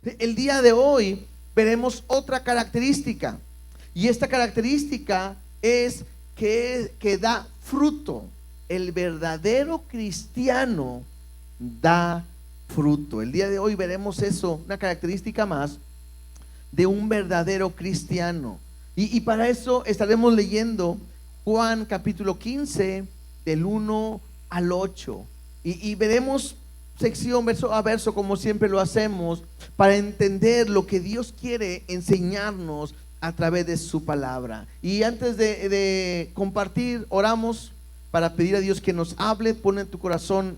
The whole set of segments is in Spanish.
El día de hoy veremos otra característica, y esta característica es que da fruto. El verdadero cristiano da fruto. El día de hoy veremos eso, una característica más de un verdadero cristiano. Y para eso estaremos leyendo Juan capítulo 15 del 1 al 8. Y veremos sección verso a verso, como siempre lo hacemos, para entender lo que Dios quiere enseñarnos a través de su palabra. Y antes de compartir, oramos para pedir a Dios que nos hable. Pon en tu corazón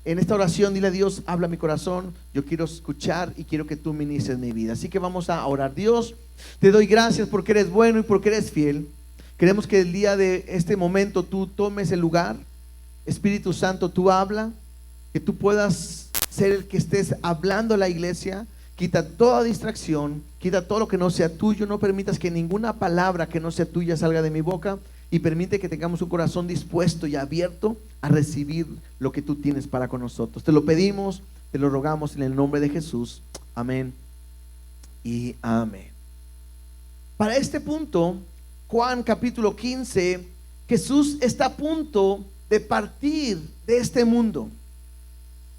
en esta oración, dile a Dios: habla mi corazón, yo quiero escuchar y quiero que tú ministres mi vida. Así que vamos a orar. Dios, te doy gracias porque eres bueno y porque eres fiel. Queremos que el día de este momento tú tomes el lugar. Espíritu Santo, tú habla, que tú puedas ser el que estés hablando a la iglesia. Quita toda distracción, quita todo lo que no sea tuyo. No permitas que ninguna palabra que no sea tuya salga de mi boca, y permite que tengamos un corazón dispuesto y abierto a recibir lo que tú tienes para con nosotros. Te lo pedimos, te lo rogamos en el nombre de Jesús. Amén y amén. Para este punto, Juan capítulo 15, Jesús está a punto de partir de este mundo.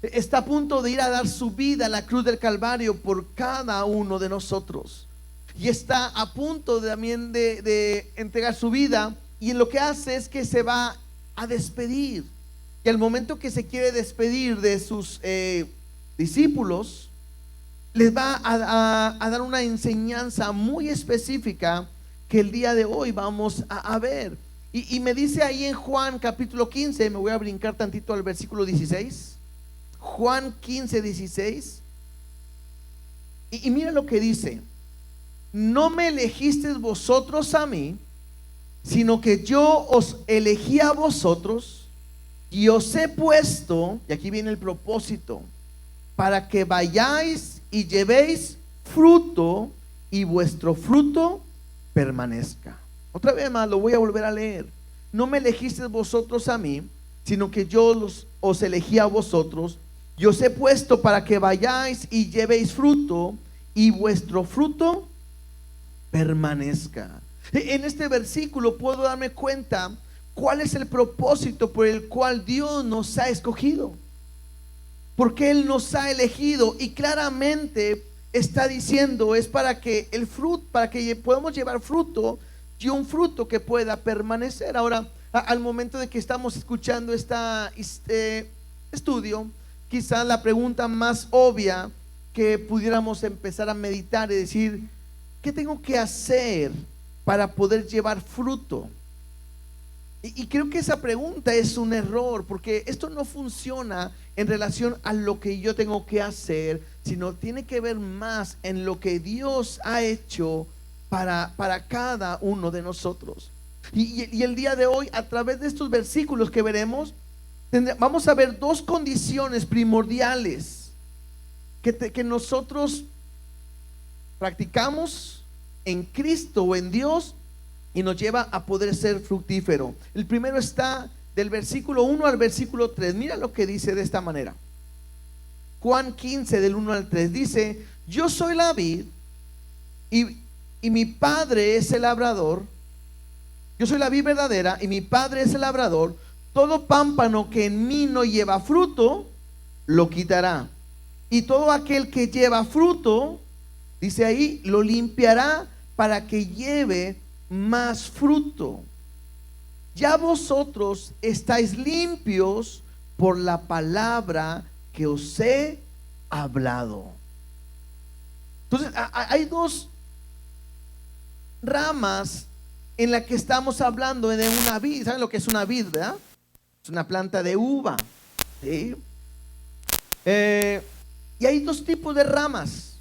Está a punto de ir a dar su vida a la cruz del Calvario por cada uno de nosotros. Y está a punto también de entregar su vida. Y en lo que hace es que se va a despedir. Y al momento que se quiere despedir de sus discípulos, les va a dar una enseñanza muy específica que el día de hoy vamos a ver. Y me dice ahí en Juan capítulo 15, me voy a brincar tantito al versículo 16. Juan 15, 16. Y mira lo que dice: no me elegisteis vosotros a mí, sino que yo os elegí a vosotros y os he puesto, y aquí viene el propósito, para que vayáis y llevéis fruto y vuestro fruto permanezca. Otra vez más, lo voy a volver a leer. No me elegisteis vosotros a mí, sino que yo os elegí a vosotros y os he puesto para que vayáis y llevéis fruto y vuestro fruto permanezca. En este versículo puedo darme cuenta cuál es el propósito por el cual Dios nos ha escogido, porque Él nos ha elegido, y claramente está diciendo es para que el fruto, para que podamos llevar fruto, y un fruto que pueda permanecer. Ahora, al momento de que estamos escuchando este estudio, quizás la pregunta más obvia que pudiéramos empezar a meditar y decir: ¿qué tengo que hacer para poder llevar fruto? Y creo que esa pregunta es un error, porque esto no funciona en relación a lo que yo tengo que hacer, sino tiene que ver más en lo que Dios ha hecho para cada uno de nosotros. Y el día de hoy, a través de estos versículos que veremos, vamos a ver dos condiciones primordiales que nosotros practicamos en Cristo o en Dios, y nos lleva a poder ser fructífero. El primero está del versículo 1 al versículo 3. Mira lo que dice de esta manera. Juan 15 del 1 al 3 dice: yo soy la vid y mi padre es el labrador. Yo soy la vid verdadera y mi padre es el labrador. Todo pámpano que en mí no lleva fruto, lo quitará. Y todo aquel que lleva fruto, dice ahí, lo limpiará para que lleve más fruto. Ya vosotros estáis limpios por la palabra que os he hablado. Entonces hay dos ramas en las que estamos hablando de una vid. ¿Saben lo que es una vid, verdad? Es una planta de uva, ¿sí? Y hay dos tipos de ramas.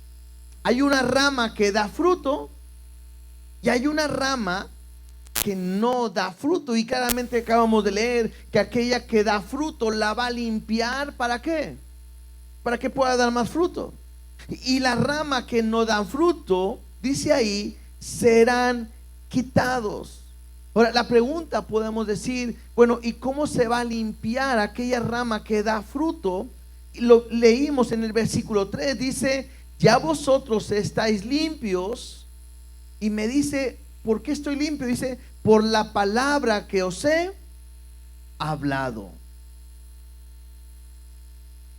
Hay una rama que da fruto y hay una rama que no da fruto. Y claramente acabamos de leer que aquella que da fruto la va a limpiar. ¿Para qué? Para que pueda dar más fruto. Y la rama que no da fruto, dice ahí, serán quitados. Ahora la pregunta podemos decir, bueno, ¿y cómo se va a limpiar aquella rama que da fruto? Lo leímos en el versículo 3, dice ya vosotros estáis limpios. Y me dice, ¿por qué estoy limpio? Dice, por la palabra que os he hablado.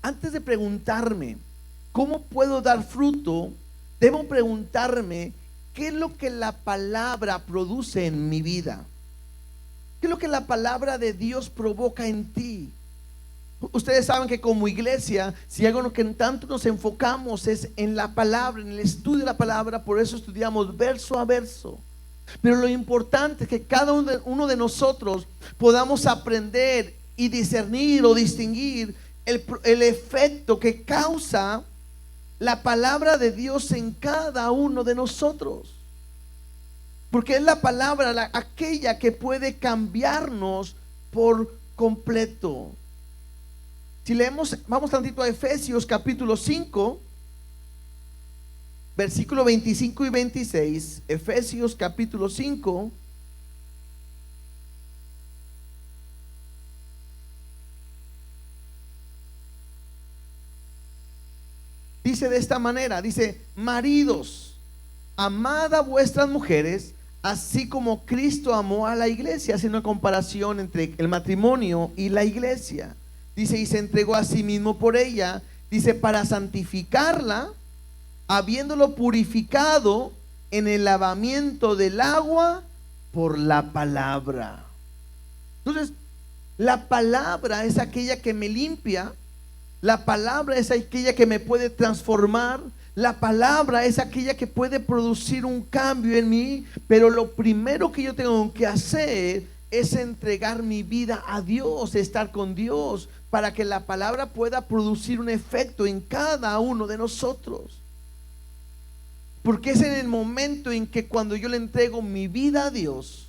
Antes de preguntarme cómo puedo dar fruto, debo preguntarme qué es lo que la palabra produce en mi vida. ¿Qué es lo que la palabra de Dios provoca en ti? Ustedes saben que como iglesia, si algo en lo que tanto nos enfocamos es en la palabra, en el estudio de la palabra, por eso estudiamos verso a verso. Pero lo importante es que cada uno de nosotros podamos aprender y discernir o distinguir el efecto que causa la palabra de Dios en cada uno de nosotros. Porque es la palabra aquella que puede cambiarnos por completo. Si leemos, vamos tantito a Efesios capítulo 5, versículo 25 y 26. Efesios capítulo 5. Dice de esta manera, dice: maridos, amad a vuestras mujeres, así como Cristo amó a la iglesia, haciendo una comparación entre el matrimonio y la iglesia. Dice, y se entregó a sí mismo por ella, dice, para santificarla, habiéndolo purificado en el lavamiento del agua por la palabra. Entonces, la palabra es aquella que me limpia. La palabra es aquella que me puede transformar. La palabra es aquella que puede producir un cambio en mí. Pero lo primero que yo tengo que hacer es entregar mi vida a Dios, estar con Dios, para que la palabra pueda producir un efecto en cada uno de nosotros. Porque es en el momento en que cuando yo le entrego mi vida a Dios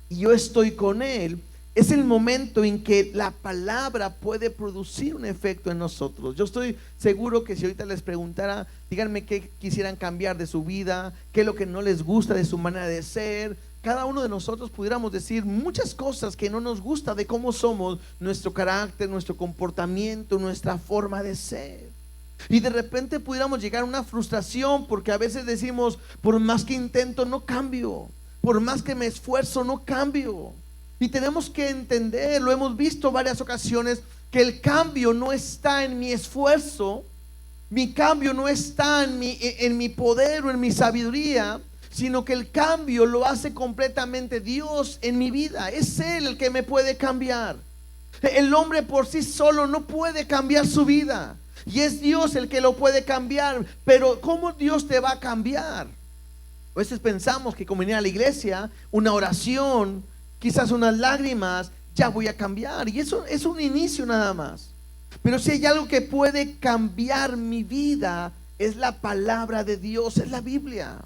y yo estoy con Él, es el momento en que la palabra puede producir un efecto en nosotros. Yo estoy seguro que si ahorita les preguntara, díganme qué quisieran cambiar de su vida, qué es lo que no les gusta de su manera de ser, cada uno de nosotros pudiéramos decir muchas cosas que no nos gusta de cómo somos, nuestro carácter, nuestro comportamiento, nuestra forma de ser. Y de repente pudiéramos llegar a una frustración porque a veces decimos, por más que intento no cambio, por más que me esfuerzo no cambio. Y tenemos que entender, lo hemos visto varias ocasiones, que el cambio no está en mi esfuerzo, mi cambio no está en mi poder o en mi sabiduría, sino que el cambio lo hace completamente Dios en mi vida. Es Él el que me puede cambiar. El hombre por sí solo no puede cambiar su vida, y es Dios el que lo puede cambiar. Pero ¿cómo Dios te va a cambiar? A veces pensamos que como venir a la iglesia, una oración, quizás unas lágrimas, ya voy a cambiar. Y eso es un inicio nada más. Pero si hay algo que puede cambiar mi vida, es la palabra de Dios, es la Biblia.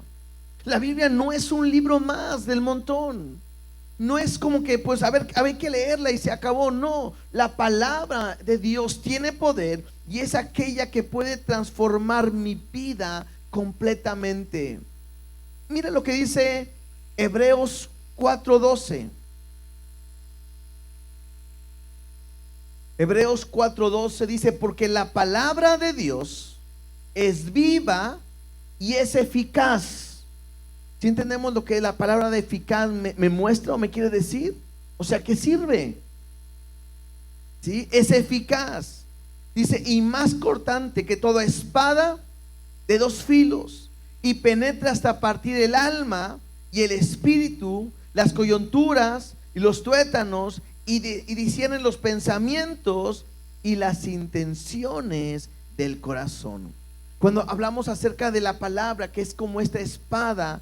La Biblia no es un libro más del montón. No es como que pues a ver que leerla y se acabó. No, la palabra de Dios tiene poder y es aquella que puede transformar mi vida completamente. Mira lo que dice Hebreos 4:12. Hebreos 4:12 dice: porque la palabra de Dios es viva y es eficaz. Si entendemos lo que la palabra de eficaz me muestra o me quiere decir, o sea, ¿qué sirve? ¿Sí? Es eficaz. Dice, y más cortante que toda espada de dos filos, y penetra hasta partir el alma y el espíritu, las coyunturas y los tuétanos, y disciernen los pensamientos y las intenciones del corazón. Cuando hablamos acerca de la palabra, que es como esta espada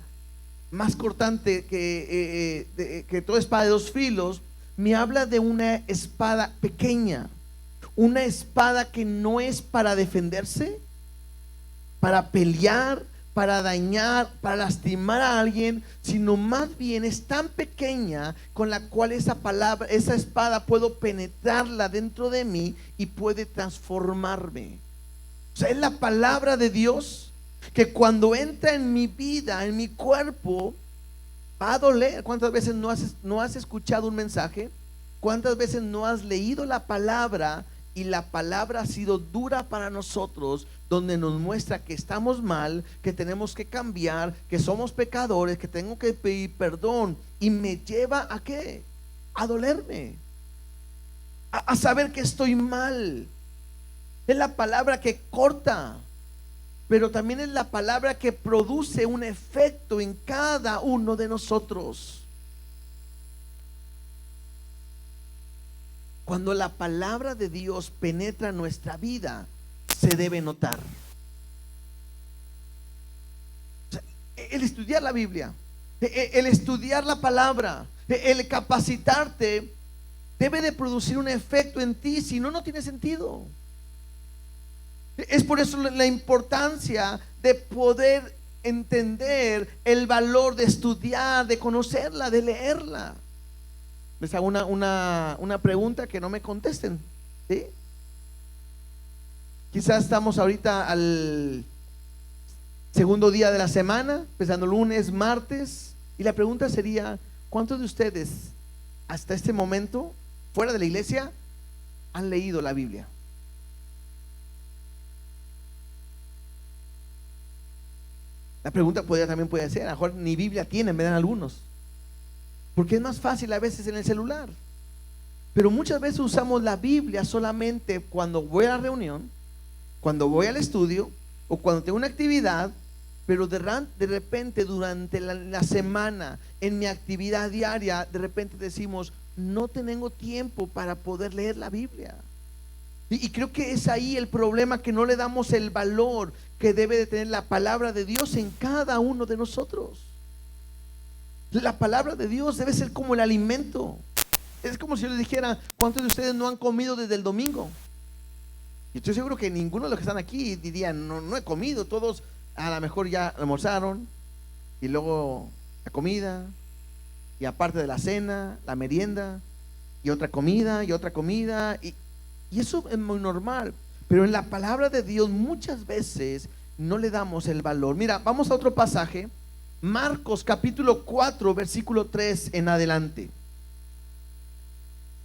más cortante que toda espada de dos filos, me habla de una espada pequeña, una espada que no es para defenderse, para pelear, para dañar, para lastimar a alguien, sino más bien es tan pequeña con la cual esa espada puedo penetrarla dentro de mí y puede transformarme. O sea, es la palabra de Dios que cuando entra en mi vida, en mi cuerpo, va a doler. ¿Cuántas veces no has escuchado un mensaje? ¿Cuántas veces no has leído la palabra y la palabra ha sido dura para nosotros, donde nos muestra que estamos mal, que tenemos que cambiar, que somos pecadores, que tengo que pedir perdón, y me lleva ¿a qué? A dolerme, a saber que estoy mal. Es la palabra que corta, pero también es la palabra que produce un efecto en cada uno de nosotros. Cuando la palabra de Dios penetra nuestra vida, se debe notar. O sea, el estudiar la Biblia, el estudiar la palabra, el capacitarte, debe de producir un efecto en ti, si no, no tiene sentido. Es por eso la importancia de poder entender el valor de estudiar, de conocerla, de leerla. Les hago una pregunta que no me contesten, ¿sí? Quizás estamos ahorita al segundo día de la semana, empezando lunes, martes, y la pregunta sería: ¿cuántos de ustedes hasta este momento, fuera de la iglesia, han leído la Biblia? La pregunta también puede ser: a lo mejor ni Biblia tienen, me dan algunos, porque es más fácil a veces en el celular. Pero muchas veces usamos la Biblia solamente cuando voy a la reunión, cuando voy al estudio o cuando tengo una actividad. Pero de repente durante la semana, en mi actividad diaria, de repente decimos: no tengo tiempo para poder leer la Biblia. Y creo que es ahí el problema, que no le damos el valor que debe de tener la palabra de Dios en cada uno de nosotros. La palabra de Dios debe ser como el alimento. Es como si yo les dijera: ¿cuántos de ustedes no han comido desde el domingo? Y estoy seguro que ninguno de los que están aquí diría: no he comido. Todos a lo mejor ya almorzaron, y luego la comida, y aparte de la cena, la merienda, y otra comida, y otra comida, y eso es muy normal. Pero en la palabra de Dios muchas veces no le damos el valor. Mira, vamos a otro pasaje, Marcos capítulo 4 versículo 3 en adelante.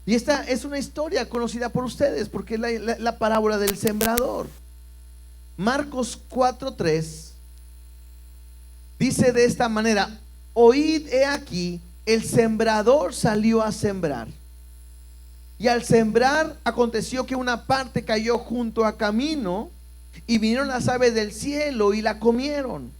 Y esta es una historia conocida por ustedes, porque es la parábola del sembrador. Marcos 4:3 dice de esta manera: oíd, he aquí, el sembrador salió a sembrar. Y al sembrar, aconteció que una parte cayó junto a camino, y vinieron las aves del cielo y la comieron.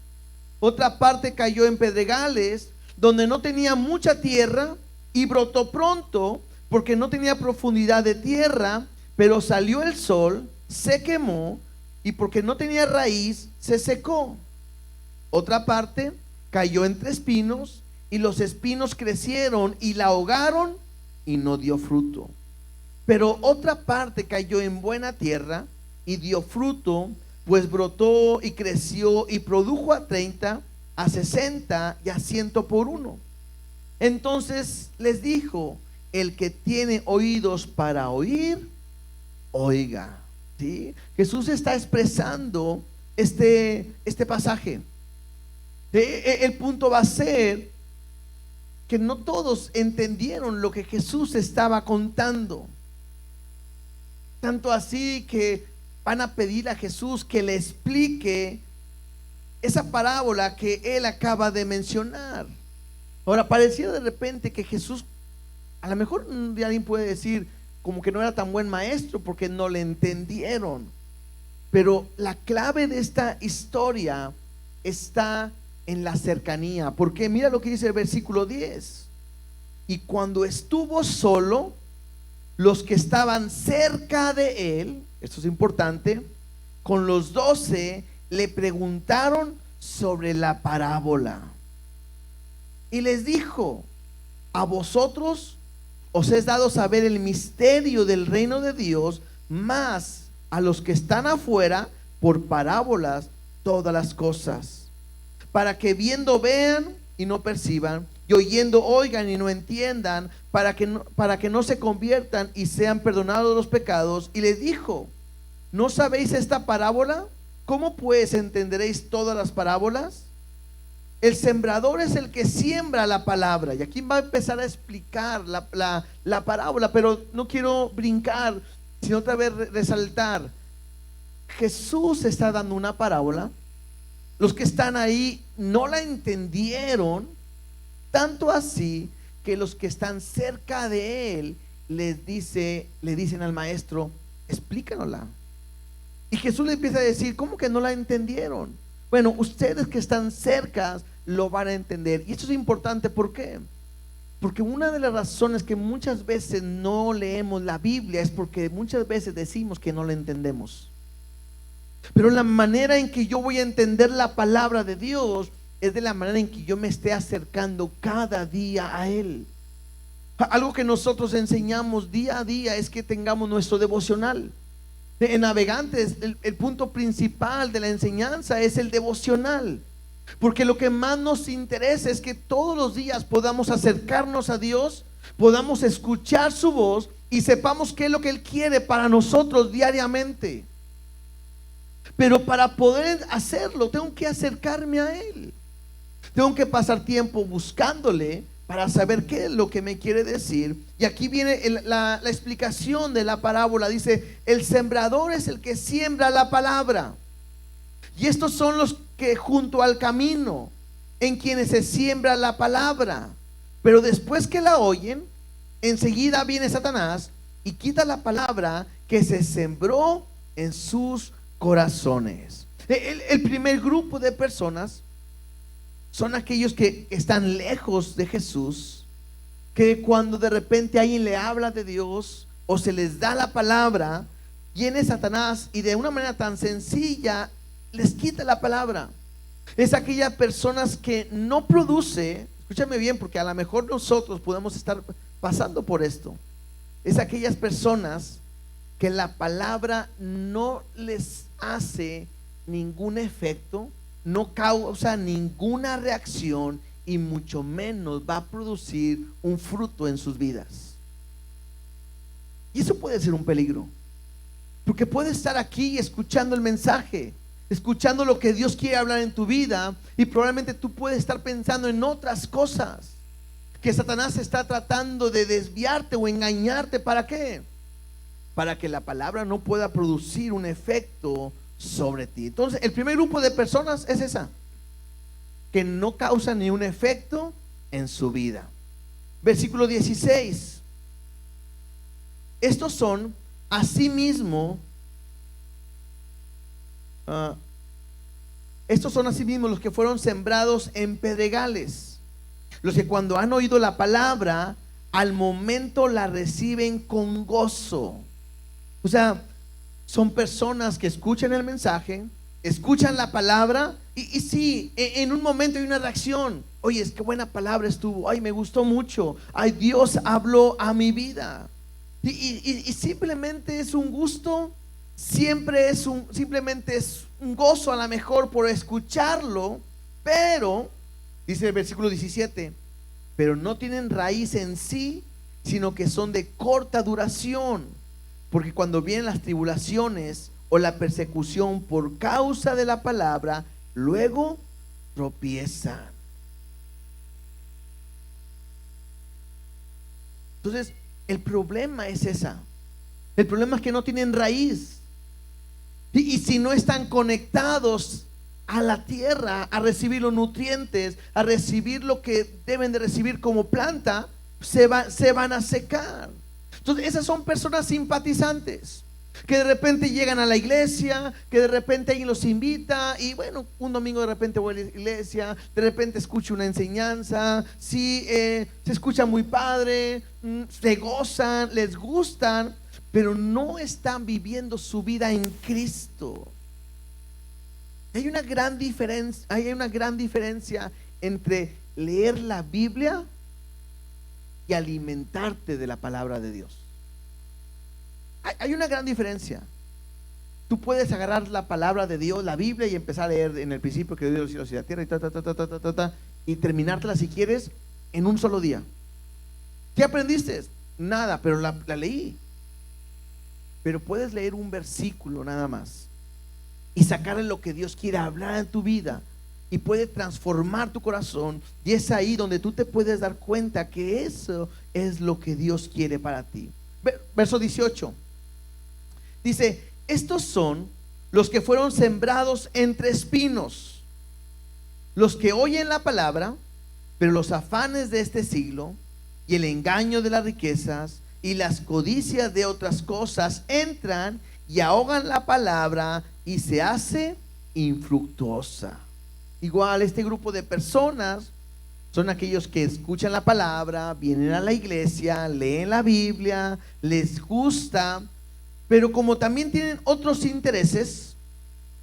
Otra parte cayó en pedregales, donde no tenía mucha tierra, y brotó pronto, porque no tenía profundidad de tierra, pero salió el sol, se quemó, y porque no tenía raíz, se secó. Otra parte cayó entre espinos, y los espinos crecieron y la ahogaron, y no dio fruto. Pero otra parte cayó en buena tierra y dio fruto, pues brotó y creció y produjo a 30, a 60 y a 100 por uno. Entonces les dijo: el que tiene oídos para oír, oiga. ¿Sí? Jesús está expresando este pasaje. El punto va a ser que no todos entendieron lo que Jesús estaba contando. Tanto así que van a pedir a Jesús que le explique esa parábola que él acaba de mencionar. Ahora, pareciera de repente que Jesús, a lo mejor alguien puede decir como que no era tan buen maestro porque no le entendieron. Pero la clave de esta historia está en la cercanía, porque mira lo que dice el versículo 10: y cuando estuvo solo, los que estaban cerca de él, esto es importante, con los 12, le preguntaron sobre la parábola. Y les dijo: a vosotros os es dado saber el misterio del reino de Dios, mas a los que están afuera, por parábolas todas las cosas, para que viendo vean y no perciban, y oyendo oigan y no entiendan, para que no se conviertan y sean perdonados los pecados. Y les dijo: ¿no sabéis esta parábola? ¿Cómo pues entenderéis todas las parábolas? El sembrador es el que siembra la palabra. Y aquí va a empezar a explicar la parábola, pero no quiero brincar, sino otra vez resaltar, Jesús está dando una parábola. Los que están ahí no la entendieron, tanto así que los que están cerca de él le dicen al maestro, explícanosla. Y Jesús le empieza a decir, ¿cómo que no la entendieron? Bueno, ustedes que están cerca lo van a entender. Y esto es importante, ¿por qué? Porque una de las razones que muchas veces no leemos la Biblia es porque muchas veces decimos que no la entendemos. Pero la manera en que yo voy a entender la palabra de Dios es de la manera en que yo me esté acercando cada día a Él. Algo que nosotros enseñamos día a día es que tengamos nuestro devocional. En Navegantes, el punto principal de la enseñanza es el devocional. Porque lo que más nos interesa es que todos los días podamos acercarnos a Dios, podamos escuchar su voz y sepamos qué es lo que Él quiere para nosotros diariamente. Pero para poder hacerlo, tengo que acercarme a Él. Tengo que pasar tiempo buscándole para saber qué es lo que me quiere decir. Y aquí viene la explicación de la parábola. Dice, el sembrador es el que siembra la palabra. Y estos son los que junto al camino, en quienes se siembra la palabra. Pero después que la oyen, enseguida viene Satanás y quita la palabra que se sembró en sus corazones. El primer grupo de personas son aquellos que están lejos de Jesús, que cuando de repente alguien le habla de Dios o se les da la palabra, viene Satanás y de una manera tan sencilla les quita la palabra. Es aquellas personas que no produce, escúchame bien, porque a lo mejor nosotros podemos estar pasando por esto. Es aquellas personas que la palabra no les hace ningún efecto, no causa ninguna reacción y mucho menos va a producir un fruto en sus vidas. Y eso puede ser un peligro, porque puede estar aquí escuchando el mensaje, escuchando lo que Dios quiere hablar en tu vida, y probablemente tú puedes estar pensando en otras cosas que Satanás está tratando de desviarte o engañarte. ¿Para qué? Para que la palabra no pueda producir un efecto sobre ti. Entonces, el primer grupo de personas es esa, que no causa ni un efecto en su vida. Versículo 16. Estos son asimismo los que fueron sembrados en pedregales, los que cuando han oído la palabra, al momento la reciben con gozo. O sea, son personas que escuchan el mensaje, escuchan la palabra y sí, en un momento hay una reacción. Oye, es que buena palabra estuvo, ay, me gustó mucho, ay, Dios habló a mi vida. Y simplemente es un gusto, simplemente es un gozo a lo mejor por escucharlo, pero, dice el versículo 17, pero no tienen raíz en sí, sino que son de corta duración, porque cuando vienen las tribulaciones o la persecución por causa de la palabra, luego tropiezan. Entonces, el problema es esa. El problema es que no tienen raíz. Y si no están conectados a la tierra, a recibir los nutrientes, a recibir lo que deben de recibir como planta, se van a secar. Entonces, esas son personas simpatizantes, que de repente llegan a la iglesia, que de repente alguien los invita y bueno, un domingo de repente voy a la iglesia, de repente escucho una enseñanza, sí, se escucha muy padre, se gozan, les gustan, pero no están viviendo su vida en Cristo. Hay una gran diferencia entre leer la Biblia y alimentarte de la palabra de Dios. Hay una gran diferencia. Tú puedes agarrar la palabra de Dios, la Biblia, y empezar a leer en el principio que Dios los cielos y la tierra y terminártela si quieres en un solo día. ¿Qué aprendiste? Nada, pero la leí. Pero puedes leer un versículo nada más y sacarle lo que Dios quiere hablar en tu vida, y puede transformar tu corazón, y es ahí donde tú te puedes dar cuenta que eso es lo que Dios quiere para ti. Verso 18. Dice, estos son los que fueron sembrados entre espinos, los que oyen la palabra, pero los afanes de este siglo y el engaño de las riquezas y las codicias de otras cosas entran y ahogan la palabra y se hace infructuosa. Igual este grupo de personas son aquellos que escuchan la palabra, vienen a la iglesia, leen la Biblia, les gusta, pero como también tienen otros intereses,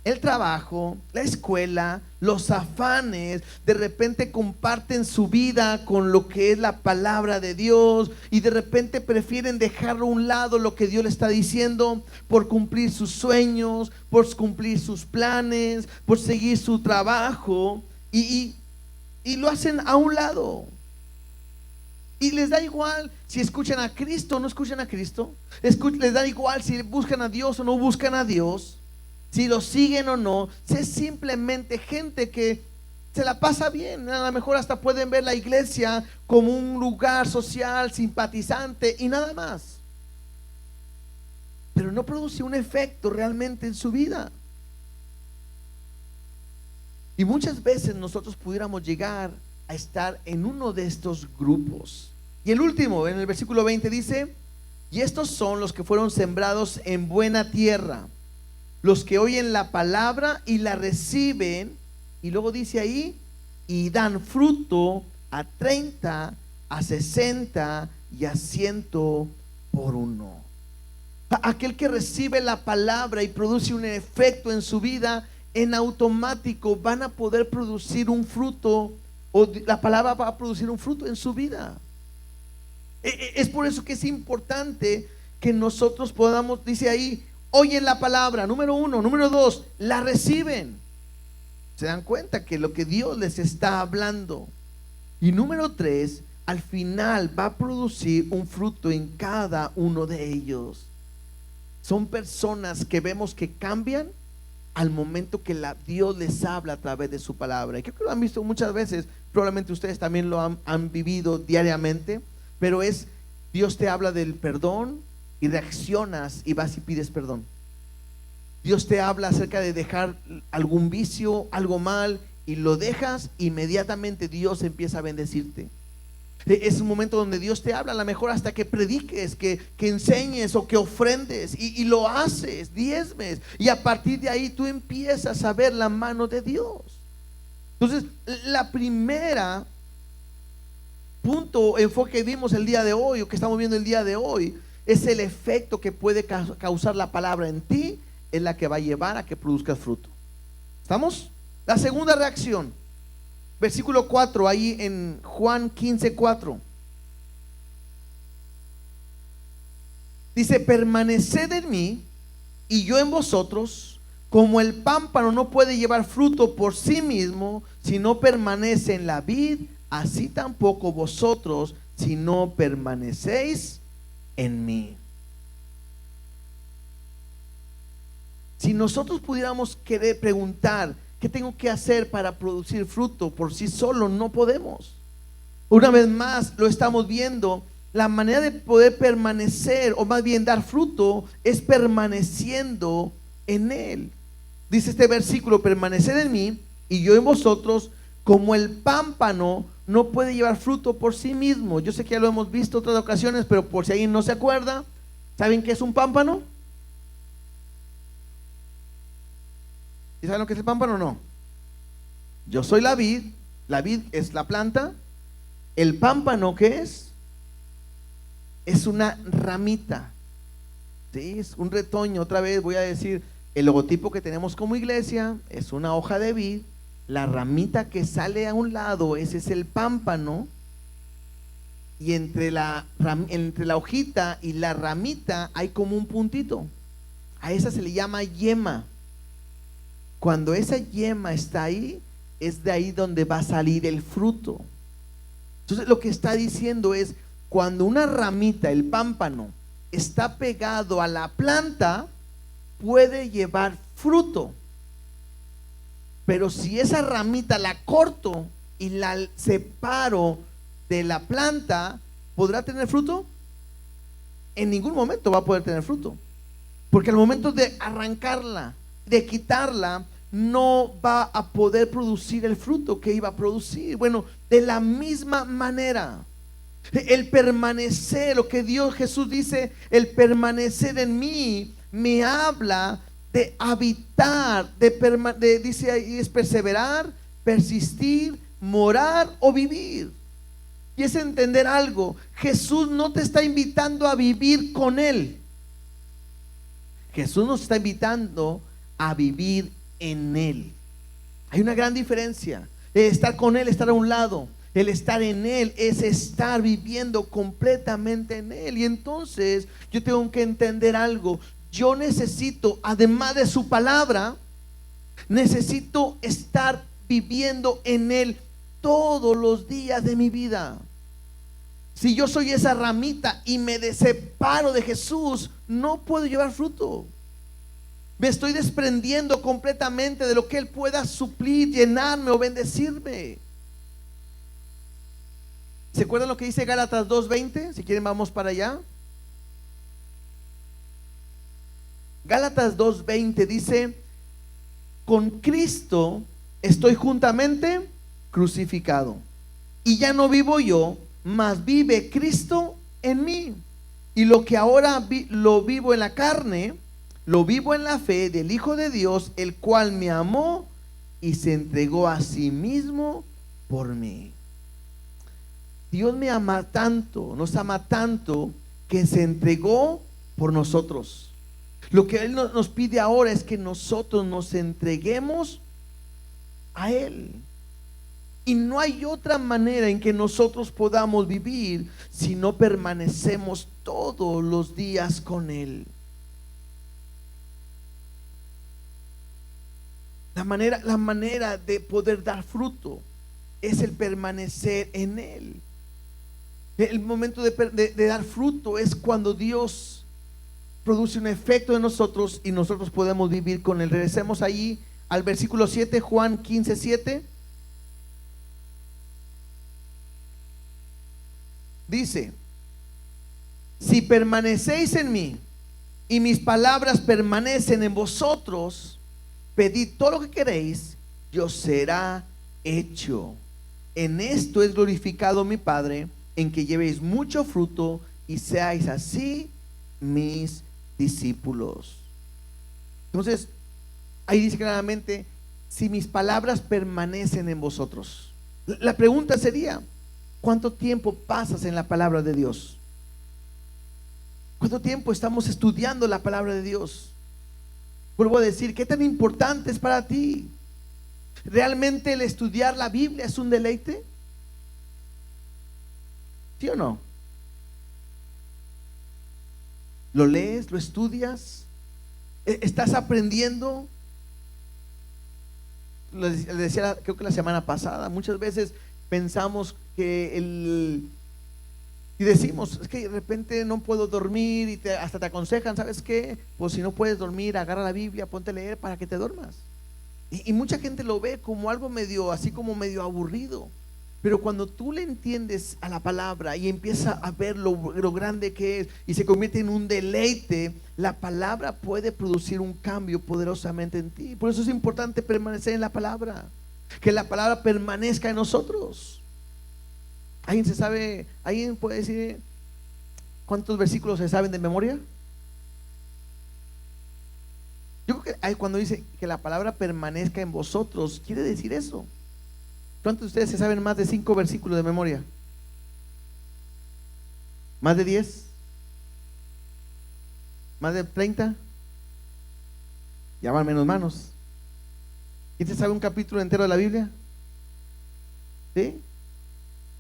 el trabajo, la escuela, los afanes, de repente comparten su vida con lo que es la palabra de Dios y de repente prefieren dejar a un lado lo que Dios le está diciendo por cumplir sus sueños, por cumplir sus planes, por seguir su trabajo y lo hacen a un lado. Y les da igual si escuchan a Cristo o no escuchan a Cristo. Les da igual si buscan a Dios o no buscan a Dios, si lo siguen o no. Es simplemente gente que se la pasa bien. A lo mejor hasta pueden ver la iglesia como un lugar social, simpatizante y nada más, pero no produce un efecto realmente en su vida. Y muchas veces nosotros pudiéramos llegar a estar en uno de estos grupos. Y el último, en el versículo 20 dice, y estos son los que fueron sembrados en buena tierra, los que oyen la palabra y la reciben, y luego dice ahí, y dan fruto a 30, a 60 y a 100 por uno. Aquel que recibe la palabra y produce un efecto en su vida, en automático van a poder producir un fruto, o la palabra va a producir un fruto en su vida. Es por eso que es importante que nosotros podamos, dice ahí, oyen la palabra, número 1, número 2, la reciben. Se dan cuenta que lo que Dios les está hablando. Y número 3, al final va a producir un fruto en cada uno de ellos. Son personas que vemos que cambian al momento que Dios les habla a través de su palabra. Y creo que lo han visto muchas veces, probablemente ustedes también lo han vivido diariamente, pero es, Dios te habla del perdón y reaccionas y vas y pides perdón. Dios te habla acerca de dejar algún vicio, algo mal, y lo dejas, inmediatamente Dios empieza a bendecirte. Es un momento donde Dios te habla, a lo mejor hasta que prediques, que enseñes o que ofrendes, y lo haces, diezmes, y a partir de ahí tú empiezas a ver la mano de Dios. Entonces, la primera punto, enfoque que vimos el día de hoy, o que estamos viendo el día de hoy, es el efecto que puede causar la palabra en ti, es la que va a llevar a que produzcas fruto. ¿Estamos? La segunda reacción, versículo 4, ahí en Juan 15:4. Dice, permaneced en mí y yo en vosotros, como el pámpano no puede llevar fruto por sí mismo si no permanece en la vid, así tampoco vosotros si no permanecéis en mí. Si nosotros pudiéramos querer preguntar, ¿qué tengo que hacer para producir fruto? Por sí solo no podemos. Una vez más lo estamos viendo. La manera de poder permanecer, o más bien dar fruto, es permaneciendo en Él. Dice este versículo, permaneced en mí y yo en vosotros, como el pámpano no puede llevar fruto por sí mismo. Yo sé que ya lo hemos visto otras ocasiones, pero por si alguien no se acuerda, ¿saben qué es un pámpano? ¿Y saben lo que es el pámpano o no? Yo soy la vid es la planta. El pámpano, ¿qué es? Es una ramita, ¿sí? Es un retoño. Otra vez voy a decir, el logotipo que tenemos como iglesia es una hoja de vid. La ramita que sale a un lado, ese es el pámpano. Y entre la hojita y la ramita hay como un puntito. A esa se le llama yema. Cuando esa yema está ahí, es de ahí donde va a salir el fruto. Entonces lo que está diciendo es, cuando una ramita, el pámpano, está pegado a la planta, puede llevar fruto. Pero si esa ramita la corto y la separo de la planta, ¿podrá tener fruto? En ningún momento va a poder tener fruto. Porque al momento de arrancarla, de quitarla, no va a poder producir el fruto que iba a producir. Bueno, de la misma manera, el permanecer, lo que Dios Jesús dice, el permanecer en mí, me habla de habitar, dice ahí, es perseverar, persistir, morar o vivir. Y es entender algo: Jesús no te está invitando a vivir con Él. Jesús nos está invitando a vivir en Él. Hay una gran diferencia. El estar con Él, estar a un lado. El estar en Él es estar viviendo completamente en Él. Y entonces yo tengo que entender algo. Yo necesito, además de su palabra, necesito estar viviendo en Él todos los días de mi vida. Si yo soy esa ramita y me separo de Jesús, no puedo llevar fruto. Me estoy desprendiendo completamente de lo que Él pueda suplir, llenarme o bendecirme. ¿Se acuerdan lo que dice Gálatas 2:20? Si quieren vamos para allá. Gálatas 2:20 dice: con Cristo estoy juntamente crucificado, y ya no vivo yo, mas vive Cristo en mí. Y lo que ahora lo vivo en la carne, lo vivo en la fe del Hijo de Dios, el cual me amó y se entregó a sí mismo por mí. Dios me ama tanto, nos ama tanto, que se entregó por nosotros. Lo que Él nos pide ahora es que nosotros nos entreguemos a Él. Y no hay otra manera en que nosotros podamos vivir si no permanecemos todos los días con Él. La manera de poder dar fruto es el permanecer en Él. El momento de dar fruto es cuando Dios produce un efecto en nosotros y nosotros podemos vivir con Él. Regresemos ahí al versículo 7, Juan 15:7. Dice: si permanecéis en mí y mis palabras permanecen en vosotros, pedid todo lo que queréis y os será hecho. En esto es glorificado mi Padre, en que llevéis mucho fruto y seáis así mis discípulos. Entonces, ahí dice claramente: si mis palabras permanecen en vosotros. La pregunta sería: ¿cuánto tiempo pasas en la palabra de Dios? ¿Cuánto tiempo estamos estudiando la palabra de Dios? Vuelvo a decir, ¿qué tan importante es para ti? ¿Realmente el estudiar la Biblia es un deleite? ¿Sí o no? ¿Lo lees? ¿Lo estudias? ¿Estás aprendiendo? Les decía, creo que la semana pasada, muchas veces pensamos que y decimos, es que de repente no puedo dormir, y hasta te aconsejan, ¿sabes qué? Pues si no puedes dormir, agarra la Biblia, ponte a leer para que te duermas. Y mucha gente lo ve como algo medio, así como medio aburrido. Pero cuando tú le entiendes a la palabra y empiezas a ver lo grande que es y se convierte en un deleite, la palabra puede producir un cambio poderosamente en ti. Por eso es importante permanecer en la palabra, que la palabra permanezca en nosotros. ¿Alguien puede decir cuántos versículos se saben de memoria? Yo creo que cuando dice que la palabra permanezca en vosotros, quiere decir eso. ¿Cuántos de ustedes se saben más de 5 versículos de memoria? ¿Más de 10? ¿Más de 30? Ya van menos manos. ¿Quién se sabe un capítulo entero de la Biblia? ¿Sí?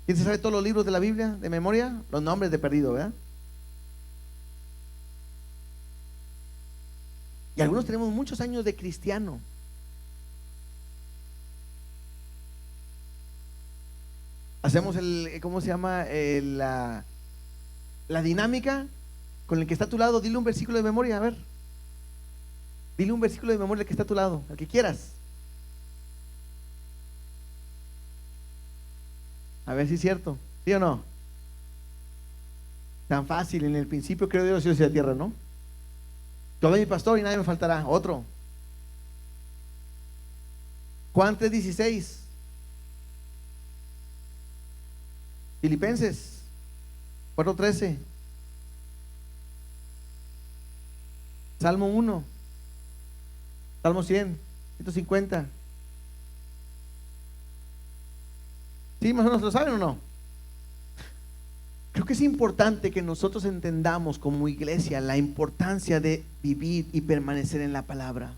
¿Quién se sabe todos los libros de la Biblia de memoria? Los nombres de perdido, ¿verdad? Y algunos tenemos muchos años de cristiano. Hacemos ¿cómo se llama? La dinámica con el que está a tu lado. Dile un versículo de memoria, a ver. Dile un versículo de memoria al que está a tu lado, al que quieras. A ver si es cierto, ¿sí o no? Tan fácil, en el principio creó Dios los cielos y la tierra, ¿no? Yo soy mi pastor y nadie me faltará. Otro. Juan 3:16. Filipenses 4:13. Salmo 1. Salmo 100, 150. ¿Sí, más o menos lo saben o no? Creo que es importante que nosotros entendamos como iglesia la importancia de vivir y permanecer en la palabra.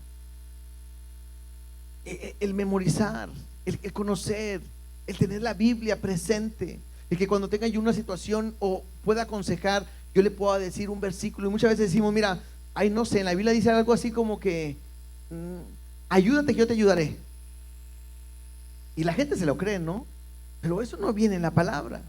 El memorizar, el conocer, el tener la Biblia presente, el que cuando tenga yo una situación o pueda aconsejar, yo le pueda decir un versículo. Y muchas veces decimos, mira, ay, no sé, en la Biblia dice algo así como que ayúdate que yo te ayudaré. Y la gente se lo cree, ¿no? Pero eso no viene en la palabra.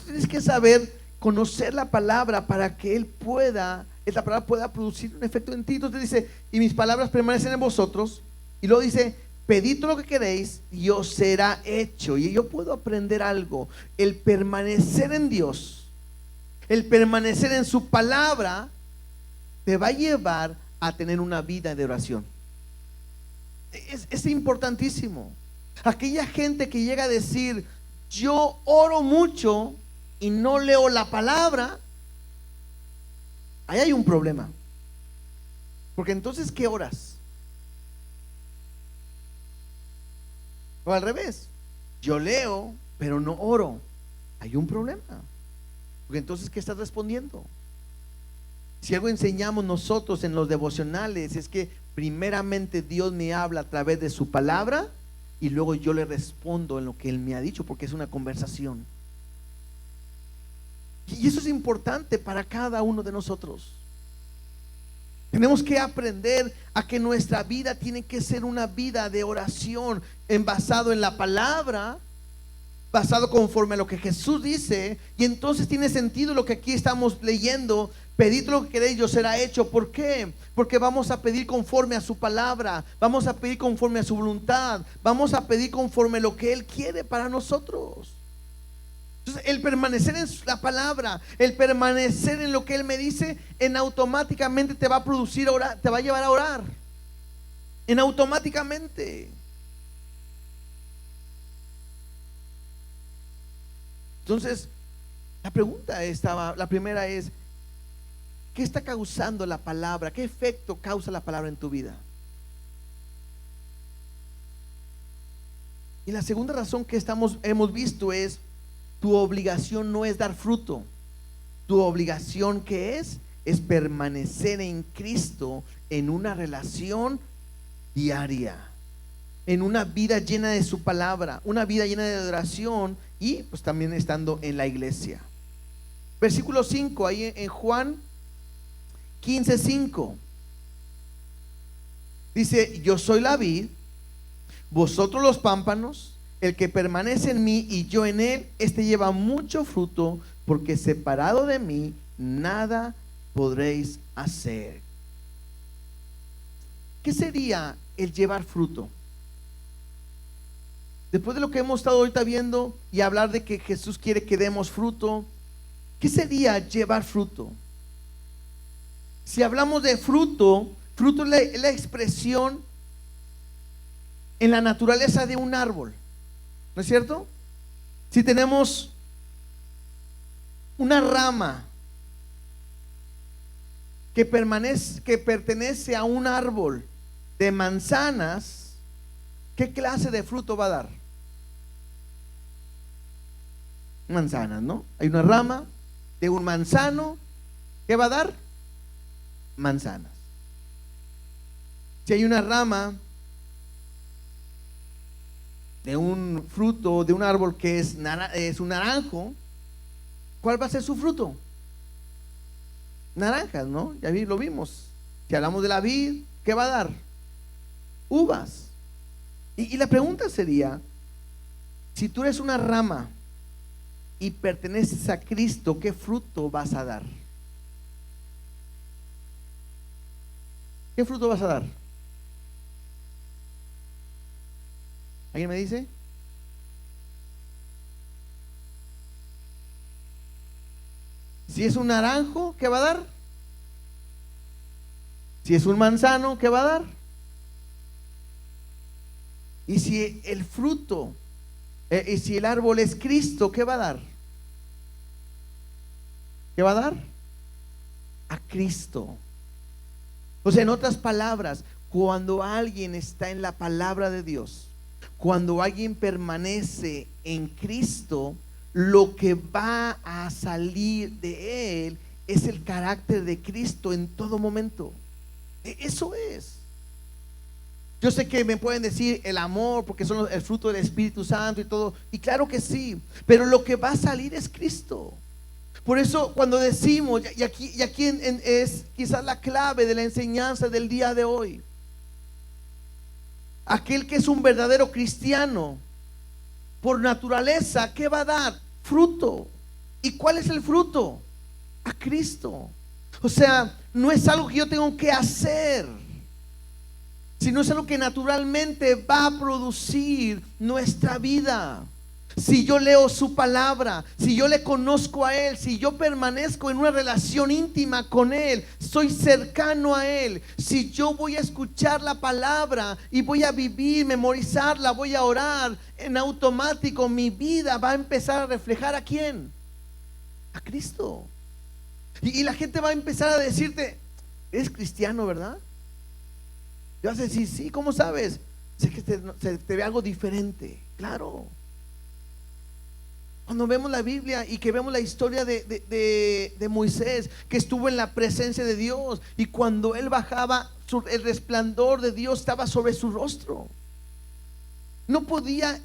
Tienes que saber conocer la palabra para que esta palabra pueda producir un efecto en ti. Entonces dice, y mis palabras permanecen en vosotros. Y luego dice, pedid todo lo que queréis y os será hecho. Y yo puedo aprender algo. El permanecer en Dios, el permanecer en su palabra, te va a llevar a tener una vida de oración. Es importantísimo. Aquella gente que llega a decir, yo oro mucho y no leo la palabra, ahí hay un problema. Porque entonces, ¿qué oras? O al revés, yo leo pero no oro, hay un problema. Porque entonces, ¿qué estás respondiendo? Si algo enseñamos nosotros en los devocionales es que primeramente Dios me habla a través de su palabra y luego yo le respondo en lo que Él me ha dicho, porque es una conversación. Y eso es importante para cada uno de nosotros. Tenemos que aprender a que nuestra vida tiene que ser una vida de oración, basado en la palabra, basado conforme a lo que Jesús dice. Y entonces tiene sentido lo que aquí estamos leyendo. Pedid lo que queréis y os será hecho. ¿Por qué? Porque vamos a pedir conforme a su palabra, vamos a pedir conforme a su voluntad, vamos a pedir conforme a lo que Él quiere para nosotros. Entonces, el permanecer en la palabra, el permanecer en lo que Él me dice, en automáticamente te va a producir orar, te va a llevar a orar. En automáticamente. Entonces, la primera es, ¿qué está causando la palabra? ¿Qué efecto causa la palabra en tu vida? Y la segunda razón que hemos visto es, tu obligación no es dar fruto. Tu obligación, ¿qué es? Es permanecer en Cristo en una relación diaria, en una vida llena de su palabra, una vida llena de adoración y pues también estando en la iglesia. Versículo 5, ahí en Juan 15:5 dice, yo soy la vid, vosotros los pámpanos. El que permanece en mí y yo en él, este lleva mucho fruto, porque separado de mí nada podréis hacer. ¿Qué sería el llevar fruto? Después de lo que hemos estado ahorita viendo y hablar de que Jesús quiere que demos fruto, ¿qué sería llevar fruto? Si hablamos de fruto, fruto es la expresión en la naturaleza de un árbol, ¿no es cierto? Si tenemos una rama que pertenece a un árbol de manzanas, ¿qué clase de fruto va a dar? Manzanas, ¿no? Hay una rama de un manzano, ¿qué va a dar? Manzanas. Si hay una rama de un fruto, de un árbol que es un naranjo, ¿cuál va a ser su fruto? Naranjas, ¿no? Ya lo vimos. Si hablamos de la vid, ¿qué va a dar? Uvas. Y la pregunta sería, si tú eres una rama y perteneces a Cristo, ¿qué fruto vas a dar? ¿Qué fruto vas a dar? ¿Alguien me dice? Si es un naranjo, ¿qué va a dar? Si es un manzano, ¿qué va a dar? Y si el fruto, y si el árbol es Cristo, ¿qué va a dar? ¿Qué va a dar? A Cristo. O sea, en otras palabras, cuando alguien está en la palabra de Dios, cuando alguien permanece en Cristo, lo que va a salir de él es el carácter de Cristo en todo momento. Eso es. Yo sé que me pueden decir el amor, porque son el fruto del Espíritu Santo y todo, y claro que sí, pero lo que va a salir es Cristo. Por eso cuando decimos, y aquí es quizás la clave de la enseñanza del día de hoy, aquel que es un verdadero cristiano, por naturaleza, ¿qué va a dar? Fruto. ¿Y cuál es el fruto? A Cristo. O sea, no es algo que yo tengo que hacer, sino es algo que naturalmente va a producir nuestra vida. Si yo leo su palabra, si yo le conozco a él, si yo permanezco en una relación íntima con él, soy cercano a él, si yo voy a escuchar la palabra y voy a vivir, memorizarla, voy a orar, en automático mi vida va a empezar a reflejar ¿a quién? A Cristo. Y la gente va a empezar a decirte, eres cristiano, ¿verdad? Y vas a decir, sí, ¿cómo sabes? Sé que se te ve algo diferente. Claro. Cuando vemos la Biblia y que vemos la historia de Moisés, que estuvo en la presencia de Dios, y cuando él bajaba, el resplandor de Dios estaba sobre su rostro. No podía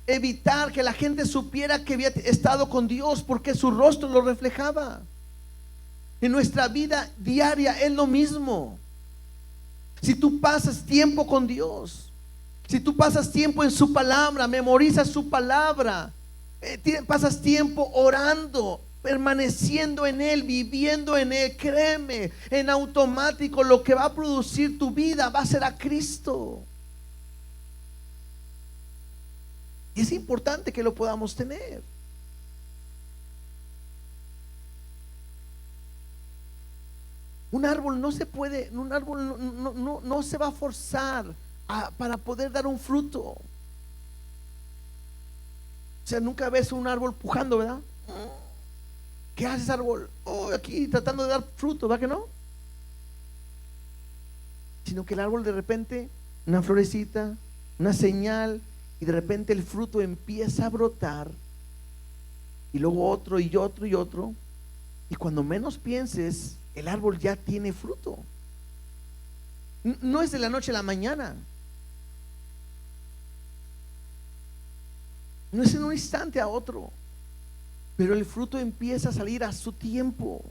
evitar que la gente supiera que había estado con Dios, porque su rostro lo reflejaba. En nuestra vida diaria es lo mismo. Si tú pasas tiempo con Dios, si tú pasas tiempo en su palabra, memorizas su palabra, pasas tiempo orando, permaneciendo en él, viviendo en él, créeme, en automático lo que va a producir tu vida va a ser a Cristo. Y es importante que lo podamos tener. Un árbol no se puede, un árbol no se va a forzar para poder dar un fruto. O sea, nunca ves un árbol pujando, ¿verdad? ¿Qué hace ese árbol? Oh, aquí tratando de dar fruto, ¿verdad que no? Sino que el árbol de repente, una florecita, una señal, y de repente el fruto empieza a brotar, y luego otro y otro y otro, y cuando menos pienses, el árbol ya tiene fruto. No es de la noche a la mañana, no es en un instante a otro, pero el fruto empieza a salir a su tiempo.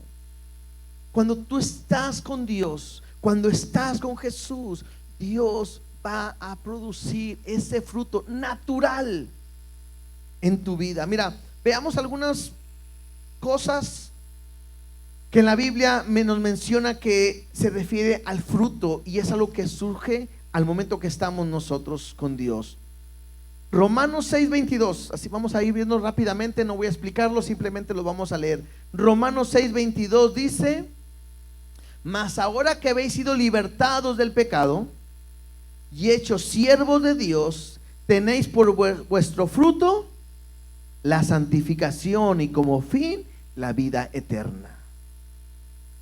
Cuando tú estás con Dios, cuando estás con Jesús, Dios va a producir ese fruto natural en tu vida. Mira, veamos algunas cosas que en la Biblia nos menciona que se refiere al fruto, y es algo que surge al momento que estamos nosotros con Dios. Romanos 6:22, así vamos a ir viendo rápidamente, no voy a explicarlo, simplemente lo vamos a leer. Romanos 6:22 dice: mas ahora que habéis sido libertados del pecado y hechos siervos de Dios, tenéis por vuestro fruto la santificación, y como fin la vida eterna.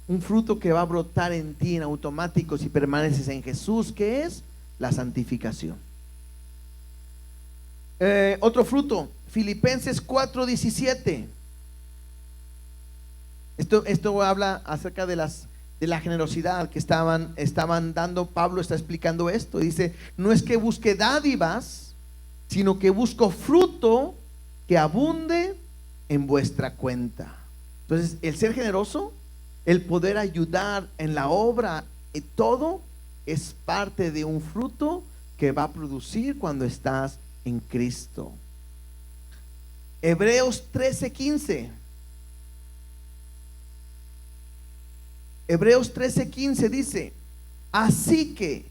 Un fruto que va a brotar en ti en automático si permaneces en Jesús, que es la santificación. Otro fruto, Filipenses 4:17. Esto habla acerca de la generosidad que estaban dando. Pablo está explicando esto. Dice: no es que busque dádivas, sino que busco fruto que abunde en vuestra cuenta. Entonces, el ser generoso, el poder ayudar en la obra, todo es parte de un fruto que va a producir cuando estás en Cristo. Hebreos 13:15. Hebreos 13:15 dice: así que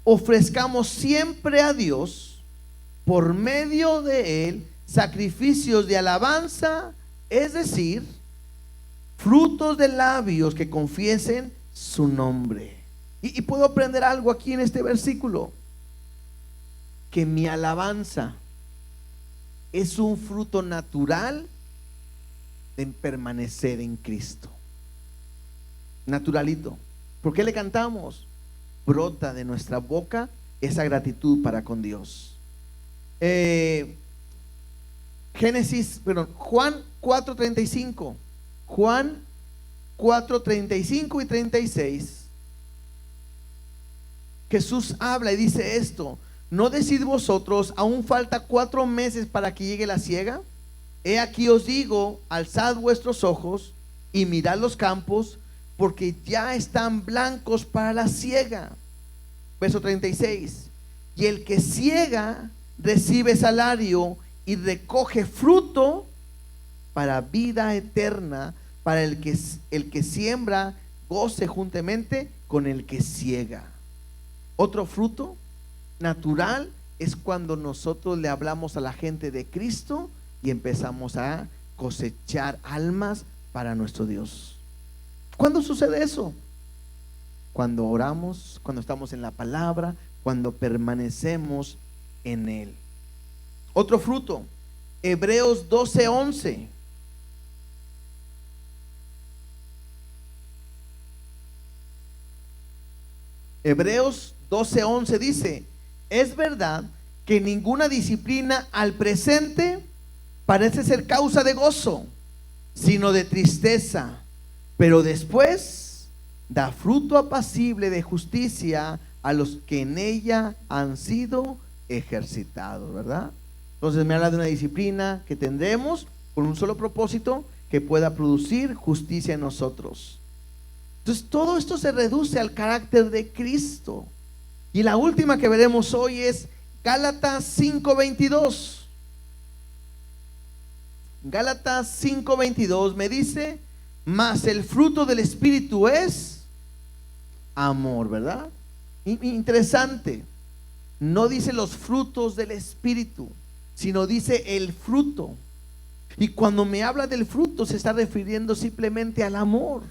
ofrezcamos siempre a Dios por medio de él sacrificios de alabanza, es decir, frutos de labios que confiesen su nombre. Y puedo aprender algo aquí en este versículo, que mi alabanza es un fruto natural de permanecer en Cristo. Naturalito. ¿Por qué le cantamos? Brota de nuestra boca esa gratitud para con Dios. Juan 4:35. Juan 4:35 y 36. Jesús habla y dice esto: ¿no decid vosotros, aún falta 4 meses para que llegue la siega? He aquí os digo, alzad vuestros ojos y mirad los campos, porque ya están blancos para la siega. Verso 36. Y el que siega recibe salario y recoge fruto para vida eterna, para el que siembra goce juntamente con el que siega. Otro fruto natural es cuando nosotros le hablamos a la gente de Cristo y empezamos a cosechar almas para nuestro Dios. ¿Cuándo sucede eso? Cuando oramos, cuando estamos en la palabra, cuando permanecemos en Él. Otro fruto, Hebreos 12:11. Hebreos 12:11 dice: es verdad que ninguna disciplina al presente parece ser causa de gozo, sino de tristeza, pero después da fruto apacible de justicia a los que en ella han sido ejercitados, ¿verdad? Entonces me habla de una disciplina que tendremos con un solo propósito, que pueda producir justicia en nosotros. Entonces todo esto se reduce al carácter de Cristo. Y la última que veremos hoy es Gálatas 5:22. Gálatas 5:22 me dice: mas el fruto del Espíritu es amor, ¿verdad? Interesante. No dice los frutos del Espíritu, sino dice el fruto. Y cuando me habla del fruto se está refiriendo simplemente al amor.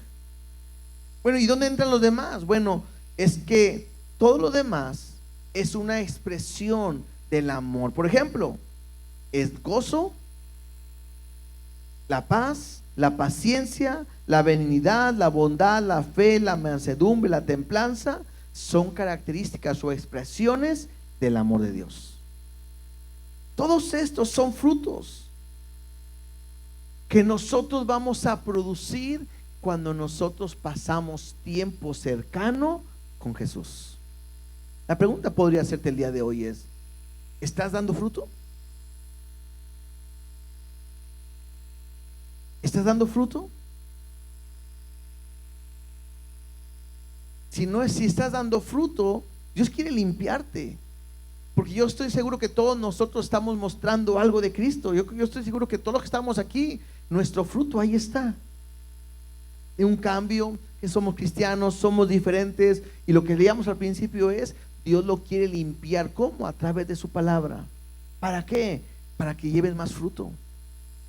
Bueno, ¿y dónde entran los demás? Bueno, es que todo lo demás es una expresión del amor. Por ejemplo, es gozo, la paz, la paciencia, la benignidad, la bondad, la fe, la mansedumbre, la templanza. Son características o expresiones del amor de Dios. Todos estos son frutos que nosotros vamos a producir cuando nosotros pasamos tiempo cercano con Jesús. La pregunta podría hacerte el día de hoy es: ¿estás dando fruto? ¿Estás dando fruto? Si estás dando fruto, Dios quiere limpiarte. Porque yo estoy seguro que todos nosotros estamos mostrando algo de Cristo. Yo estoy seguro que todos los que estamos aquí, nuestro fruto ahí está. En un cambio, que somos cristianos, somos diferentes. Y lo que leíamos al principio es: Dios lo quiere limpiar. ¿Cómo? A través de su palabra. ¿Para qué? Para que lleves más fruto,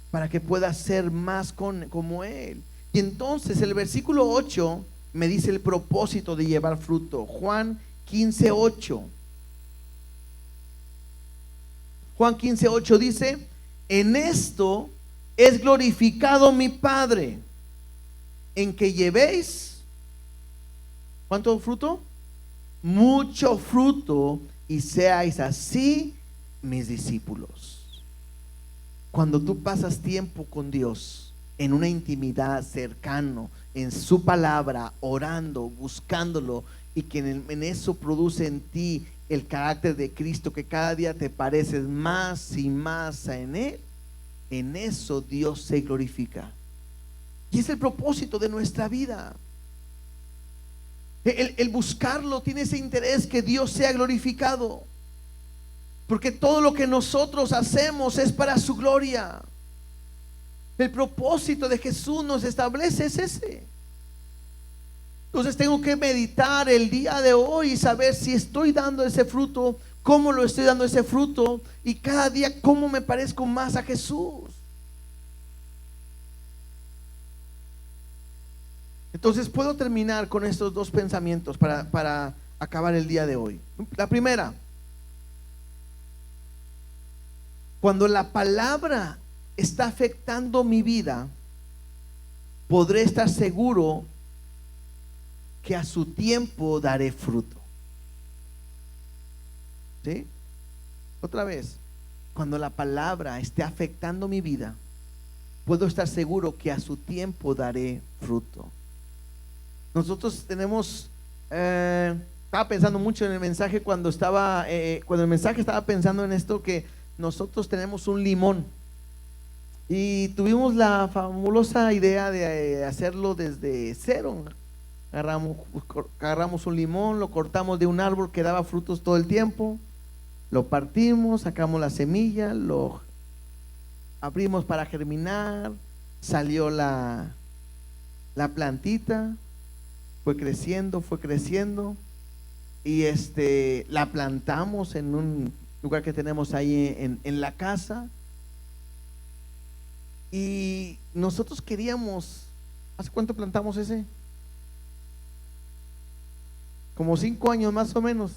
para que puedas ser más como Él. Y entonces el versículo 8 me dice el propósito de llevar fruto. Juan 15:8. Juan 15:8 dice: en esto es glorificado mi Padre, en que llevéis, ¿cuánto fruto? Mucho fruto, y seáis así mis discípulos. Cuando tú pasas tiempo con Dios, en una intimidad cercano, en su palabra, orando, buscándolo, y que en eso produce en ti el carácter de Cristo, que cada día te pareces más y más en Él, en eso Dios se glorifica. Y es el propósito de nuestra vida. El buscarlo tiene ese interés, que Dios sea glorificado, porque todo lo que nosotros hacemos es para su gloria. El propósito de Jesús nos establece es ese. Entonces tengo que meditar el día de hoy y saber si estoy dando ese fruto, cómo lo estoy dando ese fruto, y cada día cómo me parezco más a Jesús. Entonces puedo terminar con estos dos pensamientos para acabar el día de hoy. La primera, cuando la palabra está afectando mi vida, podré estar seguro que a su tiempo daré fruto. ¿Sí? Otra vez, cuando la palabra esté afectando mi vida, puedo estar seguro que a su tiempo daré fruto. Nosotros tenemos, estaba pensando mucho en el mensaje cuando el mensaje estaba pensando en esto, que nosotros tenemos un limón y tuvimos la fabulosa idea de hacerlo desde cero. Agarramos un limón, lo cortamos de un árbol que daba frutos todo el tiempo, lo partimos, sacamos la semilla, lo abrimos para germinar, salió la plantita, fue creciendo y la plantamos en un lugar que tenemos ahí en la casa. Y nosotros queríamos, ¿hace cuánto plantamos ese? Como 5 años más o menos.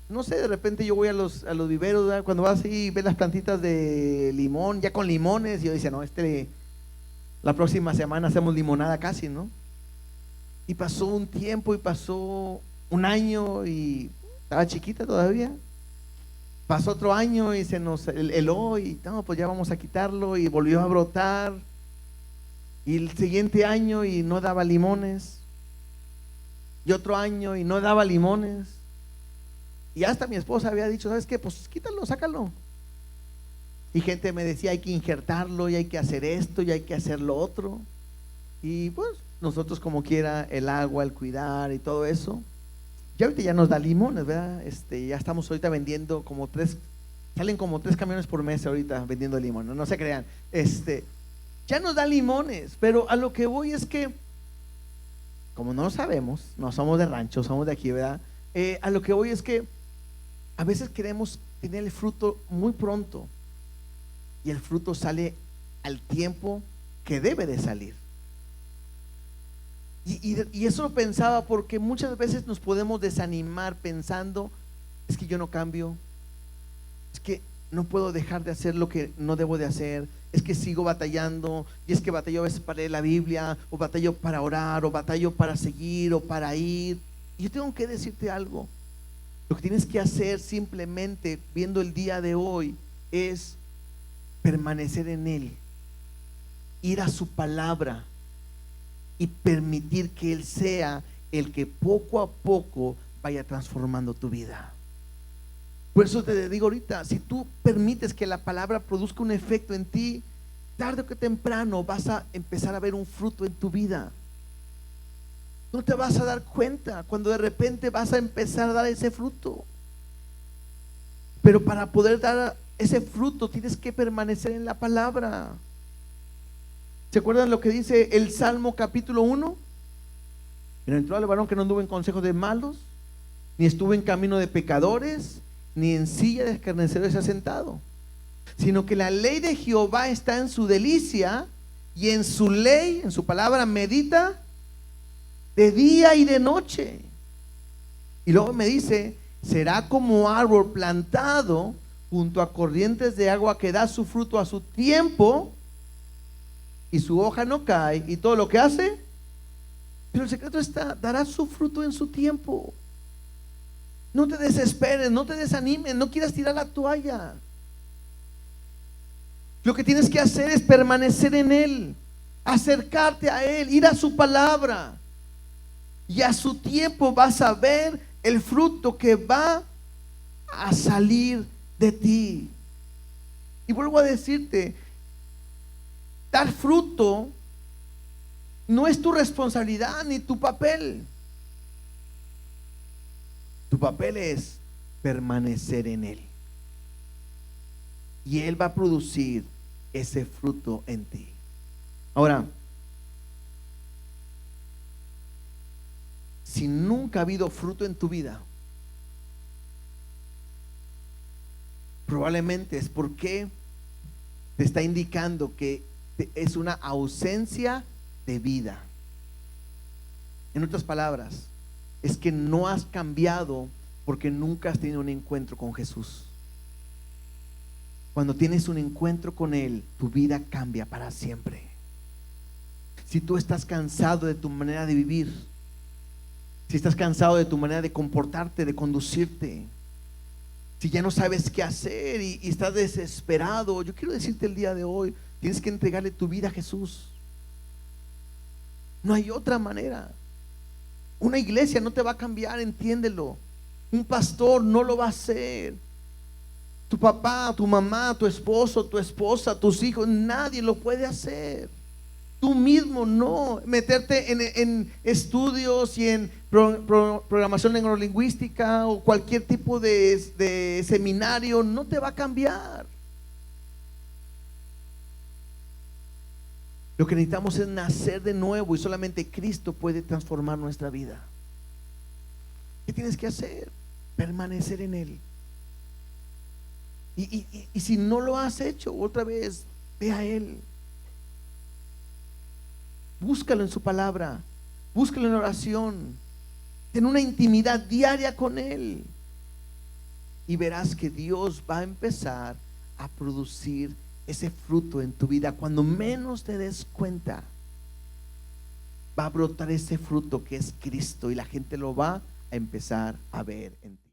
No sé, de repente yo voy a los viveros, ¿verdad? Cuando vas y ves las plantitas de limón, ya con limones, y yo decía, no, la próxima semana hacemos limonada casi, ¿no? Y pasó un tiempo y pasó un año y estaba chiquita todavía. Pasó otro año y se nos heló y no, pues ya vamos a quitarlo, y volvió a brotar. Y el siguiente año y no daba limones. Y otro año y no daba limones. Y hasta mi esposa había dicho, ¿sabes qué? Pues quítalo, sácalo. Y gente me decía, hay que injertarlo, y hay que hacer esto, y hay que hacer lo otro. Y pues nosotros, como quiera, el agua, el cuidar y todo eso. Ya ahorita ya nos da limones, ¿verdad? Ya estamos ahorita vendiendo salen como 3 camiones por mes ahorita vendiendo limones, no se crean. Ya nos da limones, pero a lo que voy es que, como no lo sabemos, no somos de rancho, somos de aquí, ¿verdad? A lo que voy es que a veces queremos tener el fruto muy pronto, y el fruto sale al tiempo que debe de salir. Y eso lo pensaba porque muchas veces nos podemos desanimar pensando, es que yo no cambio, es que no puedo dejar de hacer lo que no debo de hacer, es que sigo batallando, y es que batallo a veces para leer la Biblia, o batallo para orar, o batallo para seguir, o para ir. Y yo tengo que decirte algo, lo que tienes que hacer simplemente viendo el día de hoy es permanecer en Él, ir a su palabra y permitir que Él sea el que poco a poco vaya transformando tu vida. Por eso te digo ahorita, si tú permites que la palabra produzca un efecto en ti, tarde o que temprano vas a empezar a ver un fruto en tu vida. No te vas a dar cuenta cuando de repente vas a empezar a dar ese fruto. Pero para poder dar ese fruto tienes que permanecer en la palabra. ¿Se acuerdan lo que dice el Salmo capítulo 1? Bienaventurado el varón que no anduvo en consejo de malos, ni estuvo en camino de pecadores, ni en silla de escarnecedores se ha sentado, sino que la ley de Jehová está en su delicia, y en su ley, en su palabra, medita de día y de noche. Y luego me dice, será como árbol plantado junto a corrientes de agua, que da su fruto a su tiempo, y su hoja no cae, y todo lo que hace. Pero el secreto está, dará su fruto en su tiempo. No te desesperes, no te desanimes, no quieras tirar la toalla. Lo que tienes que hacer es permanecer en Él, acercarte a Él, ir a su palabra, y a su tiempo vas a ver el fruto que va a salir de ti. Y vuelvo a decirte, dar fruto no es tu responsabilidad ni tu papel. Tu papel es permanecer en Él, y Él va a producir ese fruto en ti. Ahora, si nunca ha habido fruto en tu vida, probablemente es porque te está indicando que es una ausencia de vida. En otras palabras, es que no has cambiado porque nunca has tenido un encuentro con Jesús. Cuando tienes un encuentro con Él, tu vida cambia para siempre. Si tú estás cansado de tu manera de vivir, si estás cansado de tu manera de comportarte, de conducirte, si ya no sabes qué hacer y estás desesperado, yo quiero decirte el día de hoy, tienes que entregarle tu vida a Jesús. No hay otra manera. Una iglesia no te va a cambiar, entiéndelo. Un pastor no lo va a hacer. Tu papá, tu mamá, tu esposo, tu esposa, tus hijos, nadie lo puede hacer. Tú mismo no. Meterte en estudios y en programación neurolingüística o cualquier tipo de seminario no te va a cambiar. Lo que necesitamos es nacer de nuevo y solamente Cristo puede transformar nuestra vida. ¿Qué tienes que hacer? Permanecer en Él. Y si no lo has hecho, otra vez, ve a Él. Búscalo en su palabra, búscalo en oración. Ten una intimidad diaria con Él. Y verás que Dios va a empezar a producir ese fruto en tu vida. Cuando menos te des cuenta, va a brotar ese fruto que es Cristo y la gente lo va a empezar a ver en ti.